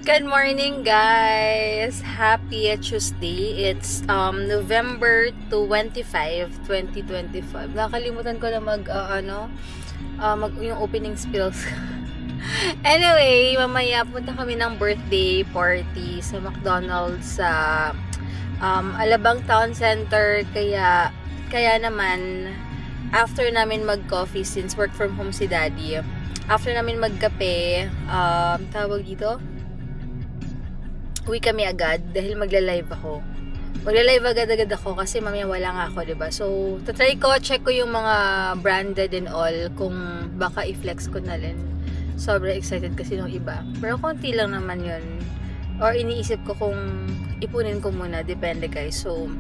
Good morning, guys! Happy Tuesday. It's November 25, 2025. Nakalimutan ko na yung opening spills. Anyway, mamaya punta kami ng birthday party sa McDonald's sa Alabang Town Center. Kaya naman, after namin mag-coffee, since work from home si Daddy, after namin magkape, tawag dito, uwi kami agad dahil magla-live ako. Magla-live agad ako kasi mamaya wala nga ako, diba? So, tatry ko, check ko yung mga branded and all kung baka i-flex ko na rin. Sobrang excited kasi nung iba. Pero konti lang naman yun. Or iniisip ko kung ipunin ko muna. Depende, guys. So,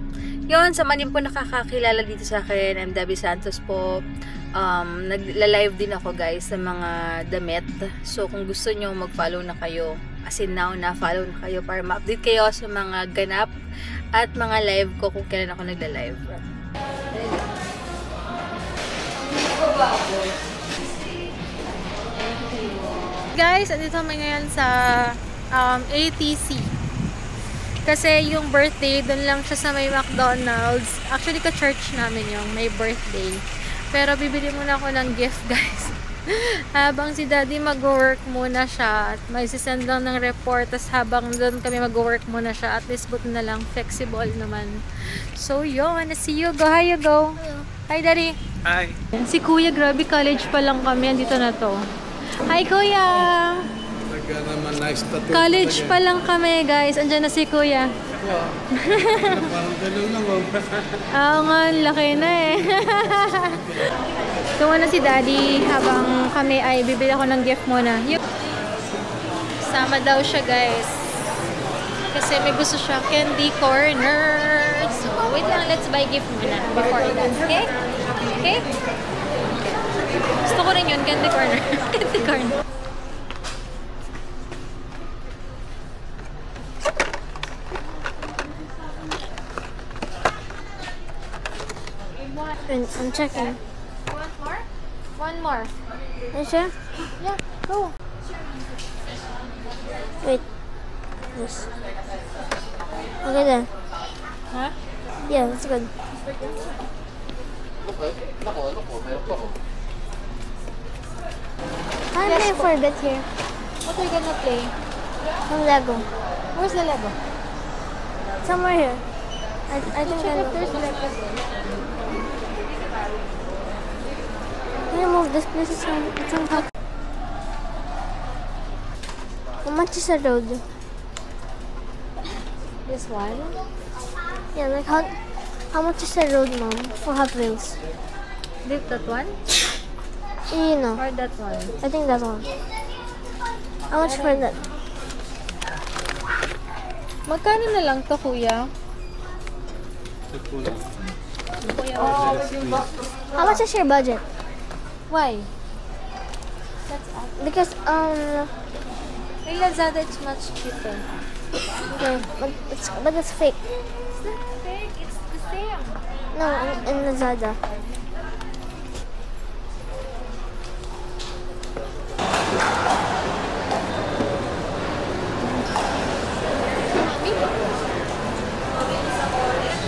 yun. Sa manin po nakakakilala dito sa akin, I'm Debbie Santos po. Nagla-live din ako, guys, sa mga damit. So, kung gusto nyo mag-follow na kayo, as in now, na-follow na kayo para ma-update kayo sa mga ganap at mga live ko kung kailan ako nagla-live. Guys, andito kami ngayon sa ATC. Kasi yung birthday, doon lang siya sa may McDonald's. Actually, ka-church namin yung may birthday. Pero bibili muna ako ng gift, guys. Habang si Daddy mag-work muna siya at may sisend lang ng report, tas habang doon kami mag-work muna siya, at least buti na lang flexible naman. So yun, see you. Go, how you go? Hello. Hi, Daddy. Hi. Si Kuya, grabe, college pa lang kami, andito na to. Hi, Kuya. Naman, nice tattoo. College pa lang kami, guys. Andyan na si Kuya. Parang dalaw lang, oh. Oo nga, laki na eh. Tungo na si Daddy habang kami ay bibili ako ng gift muna. Sama daw siya, guys. Kasi may gusto siya candy corner. So, wait lang, let's buy gift muna before that. Okay? Okay? Gusto ko rin yun, candy corner. Candy corner. I'm checking. One more? One more. Are you sure? Yeah, go. Wait. This. Okay then. Huh? Yeah, that's good. I'm playing for a bit here. What are you gonna play? Some Lego. Where's the Lego? Somewhere here. I think Check I if there's know. Lego. Can you move this place? It's on top. How much is the road? This one? Yeah, like how much is the road, Mom, for Hot Wheels? That one? You know. Or that one? I think that one. How much for that? Magkano na lang to, Kuya? How much is your budget? Why? Because In Lazada, it's much cheaper. okay, but it's fake. It's not fake. It's the same. No, in Lazada.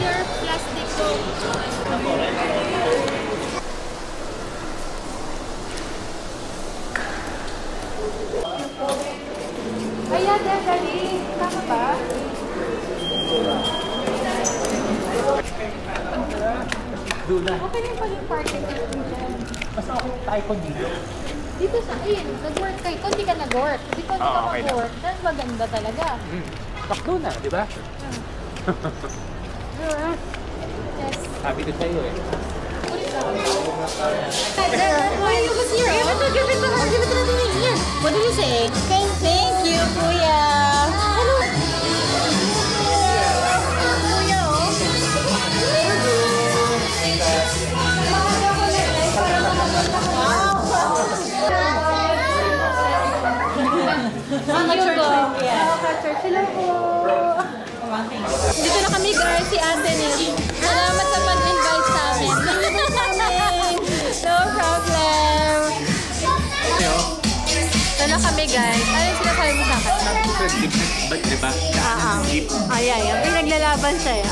Your plastic. Ayan, Daddy. Tama ba? Doon na. Okay lang pala yung parking dito dyan. Basta ako tayo ko dito. Dito sa ayun, nag-work kayo. Kung di ka nag-work. Kasi kung di ka Okay lang. mag-work, then maganda talaga. Takbo na, di ba? Yes. Happy to sa'yo eh. Why you was here? Give it to her. Give it to Nadine. Here. What did you say? Thank you, Kuya. Hello. Kuya, oh. Dito na kami, guys. Si Ate Nis. Salamat sa pag-invite sa amin. No problem. Ito na kami, guys. Ano yung sinasabi mo sa akin? Different, di ba? Jeep. Ayan. Pinaglalaban siya eh.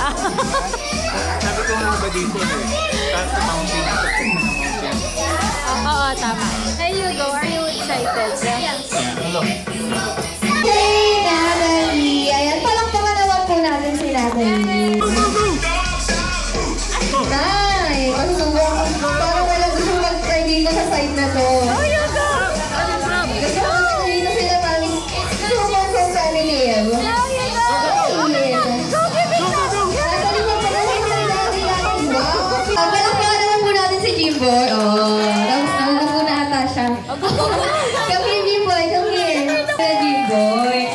Sabi ko nga ba dito eh. Tapos sa mountain. Oo, tama. Hey Hugo, are you excited? Hey, Natalie! Ayan, palakpakan naman po natin si Natalie. Nice! Parang wala gusto mag-try dito sa side na to. Oh, Hugo! Gusto ko na dito sila mami. Super from family. Oh, Hugo! Natalie, magpagaling na rin natin natin. Wow! Palakpakan naman po natin si Jimboy. Oh, nalala po na ata siya. Come here, Jimboy. Come here. Jimboy.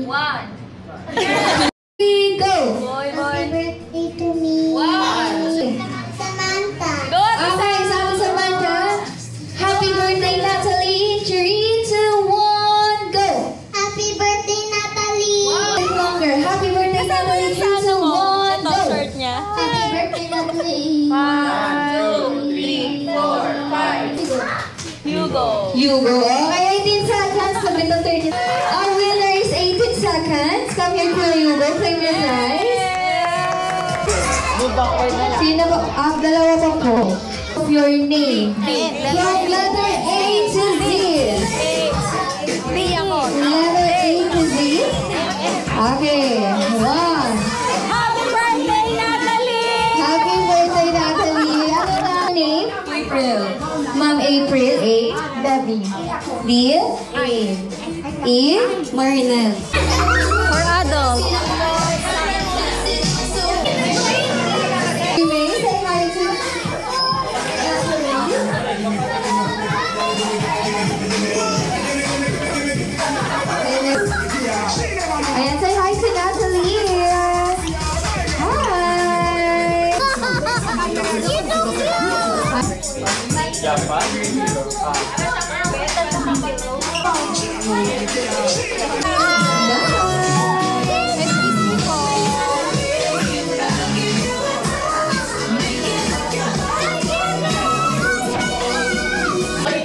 One. Go! Boy. Birthday to me. Samantha. Go! Okay, sama Samantha. Happy birthday, Natalie. 3, 2, 1, go! Happy birthday, Natalie. Longer. Happy birthday, Natalie. 3, 2, 1, go! shirt niya. Happy birthday, Natalie. 1, 2, 3, 4, 5. Hugo. Hugo. Okay, 18 seconds. Sabi to 30. Our winner is 18 seconds. Come here, Kuya Hugo. Claim your prize. Move backward na lang. Sino ba? Dalawa pa po. Of your name. From letter A to Z. B ako. Letter A to Z. Okay. 1. Happy birthday, Natalie! Happy birthday, Natalie. Ano na ang name? April. Ma'am April. A. Debbie. B. A. E. Marinel. For adult. May say hi to Ayan, say hi to Natalie. Hi.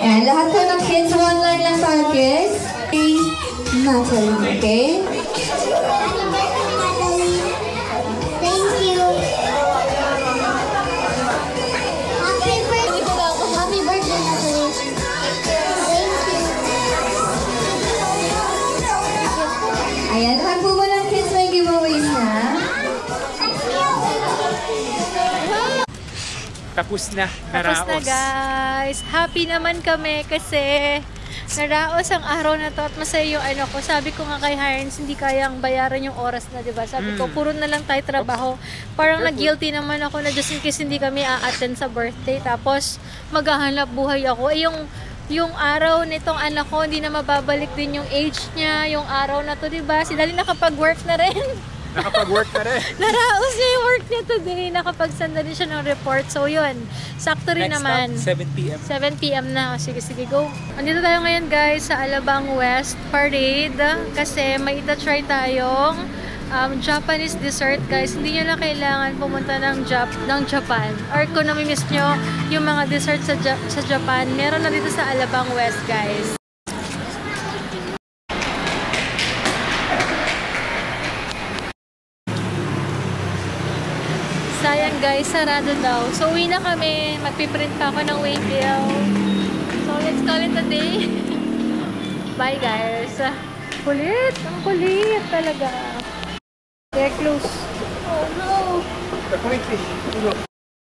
Ayan, lahat po ng kids, one line lang tayo, kids. Natalie, okay? Thank you. Happy birthday. Happy birthday, Natalie. Thank you. Ayan, lahat po ba ng kids may giveaways na? Tapos na. Tapos na Naraos. guys. Happy naman kami kasi naraos ang araw na to at masaya yung ano ko. Sabi ko nga kay Hirons, hindi kayang bayaran yung oras na, diba? Sabi ko, puro na lang tayo trabaho. Parang nag-guilty naman ako na just in case hindi kami a-attend sa birthday. Tapos maghahanap buhay ako. Eh, yung araw nitong anak ko, hindi na mababalik din yung age niya, yung araw na to, diba? Si Dali nakapag-work na rin. Nakapag-work na rin. Naraos niya yung work niya today. Nakapag-send din siya ng report. So, yun. Sakto rin Next naman. stop, 7 p.m. 7 p.m. na. O, sige, go. Andito tayo ngayon, guys, sa Alabang West Parade. Kasi may ita-try tayong Japanese dessert, guys. Hindi nyo na kailangan pumunta ng Japan. Or kung namimiss nyo yung mga dessert sa Japan, meron na dito sa Alabang West, guys. Sayang guys, sarado daw. So uwi na kami. Magpiprint pa ako ng waybill. So let's call it a day. Bye guys. Kulit. Ang kulit talaga. They're close. Oh no. The point is,